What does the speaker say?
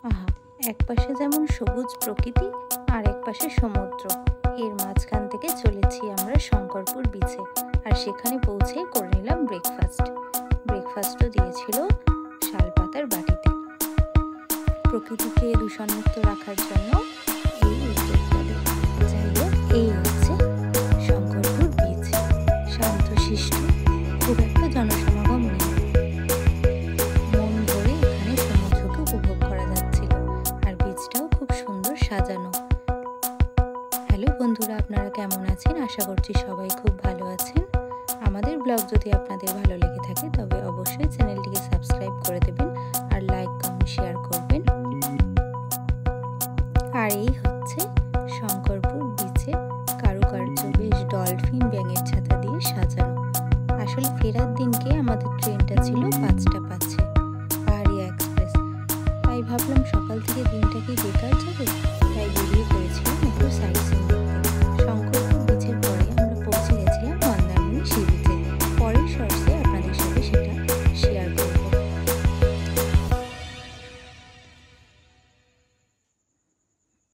আহা, একপাশে যেমন সবুজ প্রকৃতি আর একপাশে সমুদ্র, এর মাঝখান থেকে চলেছি আমরা শঙ্করপুর বিচে। আর সেখানে পৌঁছে করে নিলাম ব্রেকফাস্টও দিয়েছিল শালপাতার বাটিতে। প্রকৃতিকে দূষণমুক্ত রাখার জন্য এই উদ্যোগটা। যাই হোক, এই হচ্ছে শঙ্করপুর বিচ। শান্তশিষ্ট, খুব একটা জনসমাগম নেই। মন ভরে এখানে সমুদ্রকে উপভোগ করা যাচ্ছিল, আর বিচটাও খুব সুন্দর সাজানো। হ্যালো বন্ধুরা, আপনারা কেমন আছেন? আশা করছি সবাই খুব ভালো আছেন। আমাদের ব্লগ যদি আপনাদের ভালো লেগে থাকে তবে অবশ্যই চ্যানেলটিকে সাবস্ক্রাইব করে দেবেন আর লাইক, কমেন্ট, শেয়ার করবেন। আর এই হচ্ছে শঙ্করপুর বিচে কারুকার্য, বেশ ডলফিন ব্যাঙের ছাতা দিয়ে সাজানো। আসলে ফেরার দিনকে আমাদের ট্রেনটা ছিল 5টা 5-এ, পাহাড়িয়া এক্সপ্রেস। তাই ভাবলাম সকাল থেকে দিনটা কি বেকার যাবে, তাই বেরিয়ে পড়েছি